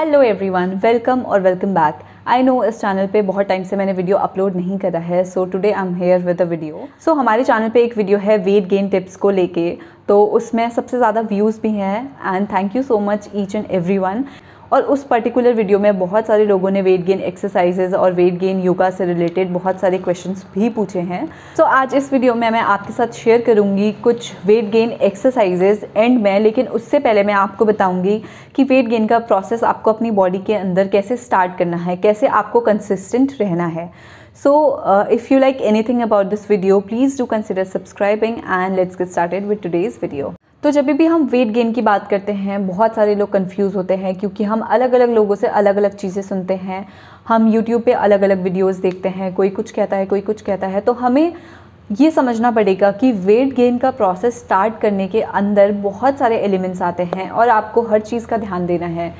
Hello everyone, welcome और welcome back. I know इस channel पे बहुत टाइम से मैंने वीडियो अपलोड नहीं करा है, so today I am here with a video. So हमारे चैनल पे एक वीडियो है वेट गेन टिप्स को लेके, तो उसमें सबसे ज़्यादा व्यूज़ भी हैं and thank you so much each and everyone. और उस पर्टिकुलर वीडियो में बहुत सारे लोगों ने वेट गेन एक्सरसाइजेज और वेट गेन योगा से रिलेटेड बहुत सारे क्वेश्चंस भी पूछे हैं। सो आज इस वीडियो में मैं आपके साथ शेयर करूंगी कुछ वेट गेन एक्सरसाइजेज एंड में, लेकिन उससे पहले मैं आपको बताऊंगी कि वेट गेन का प्रोसेस आपको अपनी बॉडी के अंदर कैसे स्टार्ट करना है, कैसे आपको कंसिस्टेंट रहना है। So if you like anything about this video, please do consider subscribing and let's get started with today's video. तो जब भी हम वेट गेन की बात करते हैं बहुत सारे लोग कंफ्यूज होते हैं, क्योंकि हम अलग अलग लोगों से अलग अलग चीज़ें सुनते हैं। हम यूट्यूब पे अलग अलग वीडियोस देखते हैं, कोई कुछ कहता है कोई कुछ कहता है। तो हमें ये समझना पड़ेगा कि वेट गेन का प्रोसेस स्टार्ट करने के अंदर बहुत सारे एलिमेंट्स आते हैं और आपको हर चीज़ का ध्यान देना है।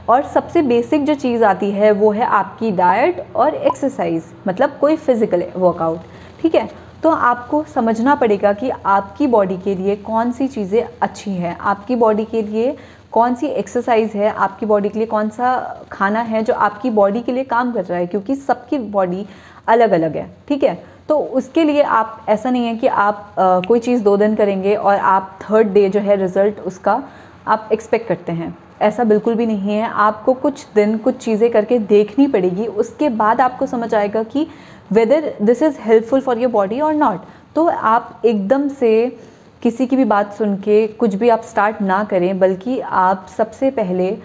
और सबसे बेसिक जो चीज़ आती है वो है आपकी डाइट और एक्सरसाइज, मतलब कोई फिज़िकल वर्कआउट। ठीक है, तो आपको समझना पड़ेगा कि आपकी बॉडी के लिए कौन सी चीज़ें अच्छी हैं, आपकी बॉडी के लिए कौन सी एक्सरसाइज है, आपकी बॉडी के लिए कौन सा खाना है जो आपकी बॉडी के लिए काम कर रहा है, क्योंकि सबकी बॉडी अलग अलग है। ठीक है, तो उसके लिए आप ऐसा नहीं है कि आप कोई चीज़ 2 दिन करेंगे और आप थर्ड डे जो है रिज़ल्ट उसका आप एक्सपेक्ट करते हैं। ऐसा बिल्कुल भी नहीं है। आपको कुछ दिन कुछ चीज़ें करके देखनी पड़ेगी, उसके बाद आपको समझ आएगा कि whether this is helpful for your body और नॉट। तो आप एकदम से किसी की भी बात सुन के कुछ भी आप स्टार्ट ना करें, बल्कि आप सबसे पहले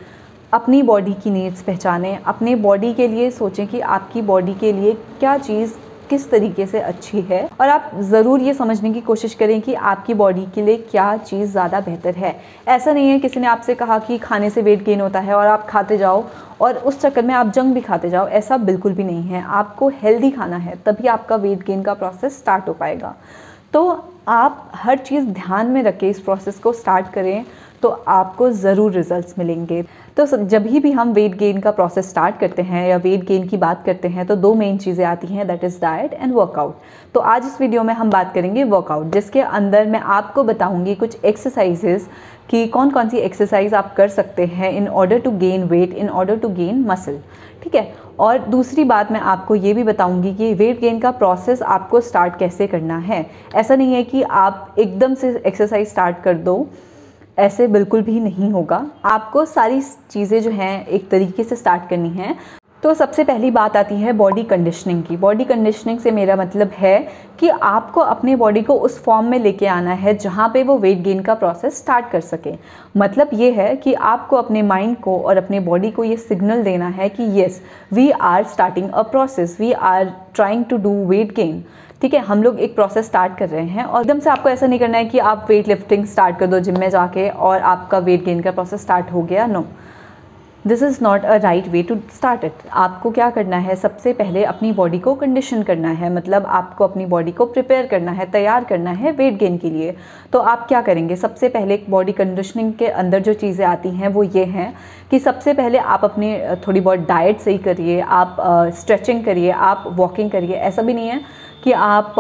अपनी बॉडी की नीड्स पहचानें, अपने बॉडी के लिए सोचें कि आपकी बॉडी के लिए क्या चीज़ किस तरीके से अच्छी है, और आप ज़रूर ये समझने की कोशिश करें कि आपकी बॉडी के लिए क्या चीज़ ज़्यादा बेहतर है। ऐसा नहीं है किसी ने आपसे कहा कि खाने से वेट गेन होता है और आप खाते जाओ और उस चक्कर में आप जंक भी खाते जाओ, ऐसा बिल्कुल भी नहीं है। आपको हेल्दी खाना है, तभी आपका वेट गेन का प्रोसेस स्टार्ट हो पाएगा। तो आप हर चीज़ ध्यान में रख के इस प्रोसेस को स्टार्ट करें तो आपको ज़रूर रिजल्ट्स मिलेंगे। तो जब भी हम वेट गेन का प्रोसेस स्टार्ट करते हैं या वेट गेन की बात करते हैं तो 2 मेन चीज़ें आती हैं, that is diet and workout. तो आज इस वीडियो में हम बात करेंगे वर्कआउट, जिसके अंदर मैं आपको बताऊंगी कुछ एक्सरसाइजेस कि कौन कौन सी एक्सरसाइज आप कर सकते हैं in order to gain weight, in order to gain muscle. ठीक है, और दूसरी बात मैं आपको ये भी बताऊंगी कि वेट गेन का प्रोसेस आपको स्टार्ट कैसे करना है। ऐसा नहीं है कि आप एकदम से एक्सरसाइज स्टार्ट कर दो, ऐसे बिल्कुल भी नहीं होगा। आपको सारी चीज़ें जो हैं एक तरीके से स्टार्ट करनी है। तो सबसे पहली बात आती है बॉडी कंडीशनिंग की। बॉडी कंडीशनिंग से मेरा मतलब है कि आपको अपने बॉडी को उस फॉर्म में लेके आना है जहाँ पे वो वेट गेन का प्रोसेस स्टार्ट कर सके। मतलब ये है कि आपको अपने माइंड को और अपने बॉडी को ये सिग्नल देना है कि yes, we are starting a process, we are trying to do weight gain. ठीक है, हम लोग एक प्रोसेस स्टार्ट कर रहे हैं और एकदम से आपको ऐसा नहीं करना है कि आप वेट लिफ्टिंग स्टार्ट कर दो जिम में जाके और आपका वेट गेन का प्रोसेस स्टार्ट हो गया। No, this is not a right way to start it. आपको क्या करना है, सबसे पहले अपनी बॉडी को कंडीशन करना है, मतलब आपको अपनी बॉडी को प्रिपेयर करना है, तैयार करना है वेट गेन के लिए। तो आप क्या करेंगे, सबसे पहले बॉडी कंडीशनिंग के अंदर जो चीज़ें आती हैं वो ये हैं कि सबसे पहले आप अपनी थोड़ी बहुत डाइट सही करिए, आप स्ट्रेचिंग करिए, आप वॉकिंग करिए। ऐसा भी नहीं है कि आप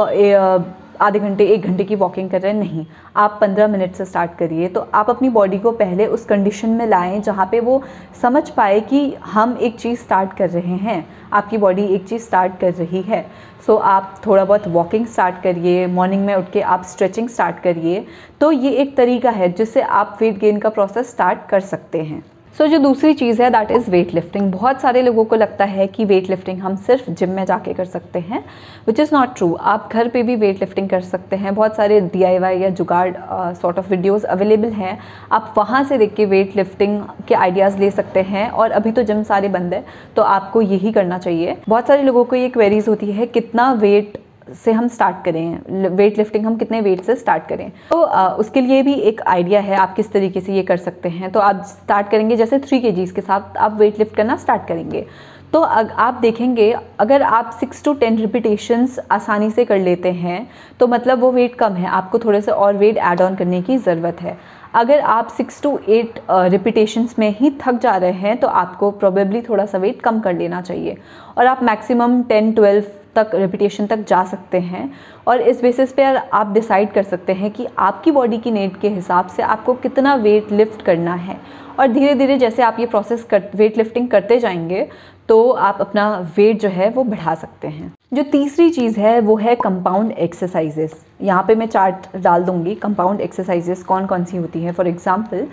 आधे घंटे 1 घंटे की वॉकिंग कर रहे हैं, नहीं, आप 15 मिनट से स्टार्ट करिए। तो आप अपनी बॉडी को पहले उस कंडीशन में लाएं जहाँ पे वो समझ पाए कि हम एक चीज़ स्टार्ट कर रहे हैं, आपकी बॉडी एक चीज़ स्टार्ट कर रही है। सो आप थोड़ा बहुत वॉकिंग स्टार्ट करिए, मॉर्निंग में उठ के आप स्ट्रेचिंग स्टार्ट करिए। तो ये एक तरीका है जिससे आप वेट गेन का प्रोसेस स्टार्ट कर सकते हैं। सो जो दूसरी चीज़ है दैट इज़ वेट लिफ्टिंग। बहुत सारे लोगों को लगता है कि वेट लिफ्टिंग हम सिर्फ जिम में जाके कर सकते हैं, विच इज़ नॉट ट्रू। आप घर पे भी वेट लिफ्टिंग कर सकते हैं। बहुत सारे DIY या जुगाड़ सॉर्ट ऑफ वीडियोस अवेलेबल हैं, आप वहाँ से देख के वेट लिफ्टिंग के आइडियाज़ ले सकते हैं। और अभी तो जिम सारे बंद है, तो आपको यही करना चाहिए। बहुत सारे लोगों को ये क्वेरीज होती है कितना वेट से हम स्टार्ट करें, वेट लिफ्टिंग हम कितने वेट से स्टार्ट करें। तो उसके लिए भी एक आइडिया है आप किस तरीके से ये कर सकते हैं। तो आप स्टार्ट करेंगे जैसे 3 kgs के साथ आप वेट लिफ्ट करना स्टार्ट करेंगे। तो आप देखेंगे अगर आप 6 to 10 रिपीटेशंस आसानी से कर लेते हैं तो मतलब वो वेट कम है, आपको थोड़े से और वेट ऐड ऑन करने की ज़रूरत है। अगर आप 6 to 8 रिपीटेशंस में ही थक जा रहे हैं तो आपको प्रोबेबली थोड़ा सा वेट कम कर लेना चाहिए। और आप मैक्सिमम 10, 12 तक रेपिटेशन तक जा सकते हैं और इस बेसिस पे आप डिसाइड कर सकते हैं कि आपकी बॉडी की नीड के हिसाब से आपको कितना वेट लिफ्ट करना है। और धीरे धीरे जैसे आप ये प्रोसेस वेट लिफ्टिंग करते जाएंगे तो आप अपना वेट जो है वो बढ़ा सकते हैं। जो तीसरी चीज़ है वो है कंपाउंड एक्सरसाइजेस। यहाँ पे मैं चार्ट डाल दूँगी कंपाउंड एक्सरसाइजेस कौन कौन सी होती हैं। फॉर एग्जांपल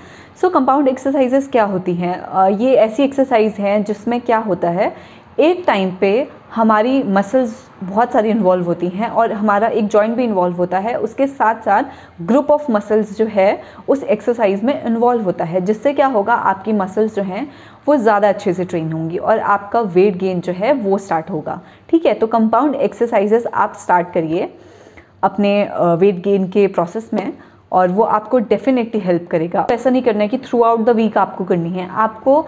कंपाउंड एक्सरसाइजेस क्या होती हैं, ये ऐसी एक्सरसाइज हैं जिसमें क्या होता है, एक टाइम पे हमारी मसल्स बहुत सारी इन्वॉल्व होती हैं और हमारा एक जॉइंट भी इन्वॉल्व होता है, उसके साथ साथ ग्रुप ऑफ मसल्स जो है उस एक्सरसाइज में इन्वॉल्व होता है, जिससे क्या होगा, आपकी मसल्स जो हैं वो ज़्यादा अच्छे से ट्रेन होंगी और आपका वेट गेन जो है वो स्टार्ट होगा। ठीक है, तो कंपाउंड एक्सरसाइजेस आप स्टार्ट करिए अपने वेट गेन के प्रोसेस में और वो आपको डेफिनेटली हेल्प करेगा। ऐसा नहीं करना है कि थ्रू आउट द वीक आपको करनी है, आपको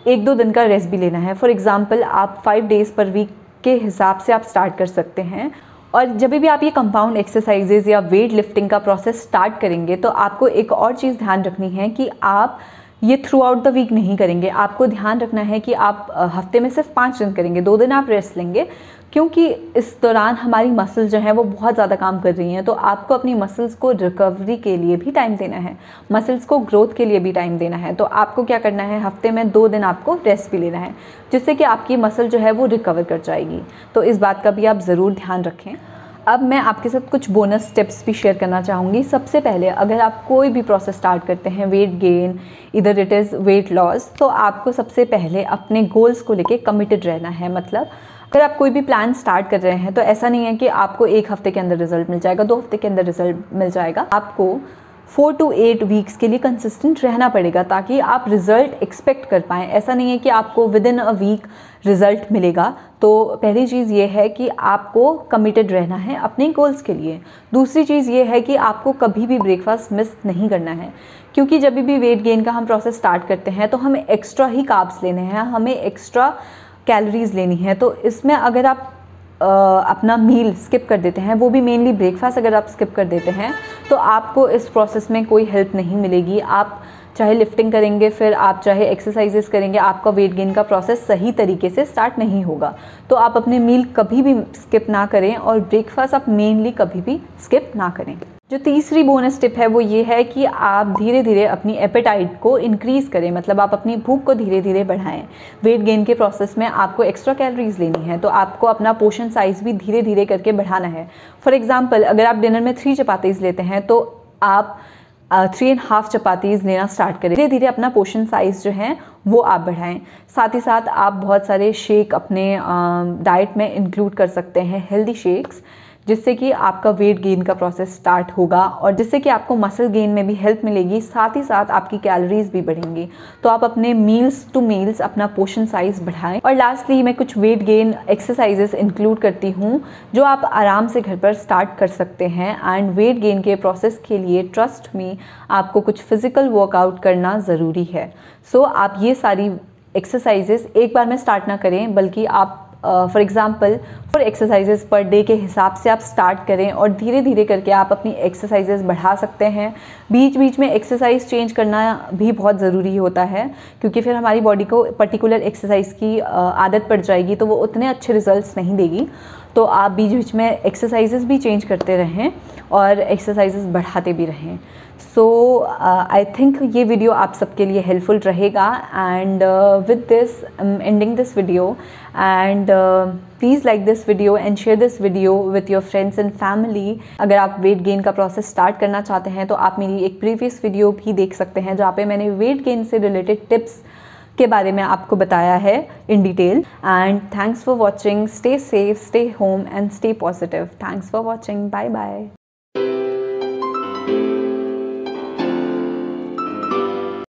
1-2 दिन का रेस्ट भी लेना है। फॉर एग्जांपल आप 5 डेज़ पर वीक के हिसाब से आप स्टार्ट कर सकते हैं। और जब भी आप ये कंपाउंड एक्सरसाइजेज या वेट लिफ्टिंग का प्रोसेस स्टार्ट करेंगे तो आपको एक और चीज़ ध्यान रखनी है कि आप ये थ्रू आउट द वीक नहीं करेंगे। आपको ध्यान रखना है कि आप हफ्ते में सिर्फ 5 दिन करेंगे, 2 दिन आप रेस्ट लेंगे, क्योंकि इस दौरान हमारी मसल्स जो हैं वो बहुत ज़्यादा काम कर रही हैं। तो आपको अपनी मसल्स को रिकवरी के लिए भी टाइम देना है, मसल्स को ग्रोथ के लिए भी टाइम देना है। तो आपको क्या करना है, हफ्ते में 2 दिन आपको रेस्ट भी लेना है, जिससे कि आपकी मसल जो है वो रिकवर कर जाएगी। तो इस बात का भी आप ज़रूर ध्यान रखें। अब मैं आपके साथ कुछ बोनस टिप्स भी शेयर करना चाहूँगी। सबसे पहले अगर आप कोई भी प्रोसेस स्टार्ट करते हैं, वेट गेन इधर इट इज़ वेट लॉस, तो आपको सबसे पहले अपने गोल्स को लेके कमिटेड रहना है। मतलब अगर आप कोई भी प्लान स्टार्ट कर रहे हैं तो ऐसा नहीं है कि आपको 1 हफ्ते के अंदर रिजल्ट मिल जाएगा, 2 हफ्ते के अंदर रिजल्ट मिल जाएगा। आपको 4 to 8 वीक्स के लिए कंसिस्टेंट रहना पड़ेगा ताकि आप रिज़ल्ट एक्सपेक्ट कर पाएँ। ऐसा नहीं है कि आपको within a week result मिलेगा। तो पहली चीज़ ये है कि आपको कमिटेड रहना है अपने गोल्स के लिए। दूसरी चीज़ ये है कि आपको कभी भी ब्रेकफास्ट मिस नहीं करना है, क्योंकि जब भी वेट गेन का हम प्रोसेस स्टार्ट करते हैं तो हमें एक्स्ट्रा ही कार्ब्स लेने हैं, हमें एक्स्ट्रा कैलोरीज लेनी है। तो इसमें अगर आप अपना मील स्किप कर देते हैं, वो भी मेनली ब्रेकफास्ट अगर आप स्किप कर देते हैं, तो आपको इस प्रोसेस में कोई हेल्प नहीं मिलेगी। आप चाहे लिफ्टिंग करेंगे, फिर आप चाहे एक्सरसाइजेस करेंगे, आपका वेट गेन का प्रोसेस सही तरीके से स्टार्ट नहीं होगा। तो आप अपने मील कभी भी स्किप ना करें और ब्रेकफास्ट आप मेनली कभी भी स्किप ना करें। जो तीसरी बोनस टिप है वो ये है कि आप धीरे धीरे अपनी एपेटाइट को इंक्रीज़ करें, मतलब आप अपनी भूख को धीरे धीरे बढ़ाएं। वेट गेन के प्रोसेस में आपको एक्स्ट्रा कैलोरीज लेनी है, तो आपको अपना पोर्शन साइज़ भी धीरे धीरे करके बढ़ाना है। फॉर एग्जांपल अगर आप डिनर में 3 चपातीज़ लेते हैं तो आप 3.5 चपातीज़ लेना स्टार्ट करें। धीरे धीरे अपना पोर्शन साइज़ जो है वो आप बढ़ाएं। साथ ही साथ आप बहुत सारे शेक अपने डाइट में इंक्लूड कर सकते हैं, हेल्दी शेक्स, जिससे कि आपका वेट गेन का प्रोसेस स्टार्ट होगा और जिससे कि आपको मसल गेन में भी हेल्प मिलेगी, साथ ही साथ आपकी कैलोरीज भी बढ़ेंगी। तो आप अपने मील्स टू मील्स अपना पोर्शन साइज़ बढ़ाएं। और लास्टली मैं कुछ वेट गेन एक्सरसाइजेस इंक्लूड करती हूँ जो आप आराम से घर पर स्टार्ट कर सकते हैं। एंड वेट गेन के प्रोसेस के लिए ट्रस्ट मी आपको कुछ फिजिकल वर्कआउट करना ज़रूरी है। सो आप ये सारी एक्सरसाइजेस एक बार में स्टार्ट ना करें, बल्कि आप for example 4 exercises per day के हिसाब से आप स्टार्ट करें और धीरे धीरे करके आप अपनी एक्सरसाइजेस बढ़ा सकते हैं। बीच बीच में एक्सरसाइज चेंज करना भी बहुत ज़रूरी होता है, क्योंकि फिर हमारी बॉडी को पर्टिकुलर एक्सरसाइज की आदत पड़ जाएगी तो वो उतने अच्छे रिजल्ट्स नहीं देगी। तो आप बीच बीच में एक्सरसाइजेस भी चेंज करते रहें और एक्सरसाइजेस बढ़ाते भी रहें। सो आई थिंक ये वीडियो आप सबके लिए हेल्पफुल रहेगा। And with this ending this video and please like this video and share this video with your friends and family. अगर आप वेट गेन का प्रोसेस स्टार्ट करना चाहते हैं तो आप मेरी एक प्रीवियस वीडियो भी देख सकते हैं जहाँ पे मैंने वेट गेन से रिलेटेड टिप्स के बारे में आपको बताया है in detail. And thanks for watching. Stay safe, stay home and stay positive. Thanks for watching. Bye bye.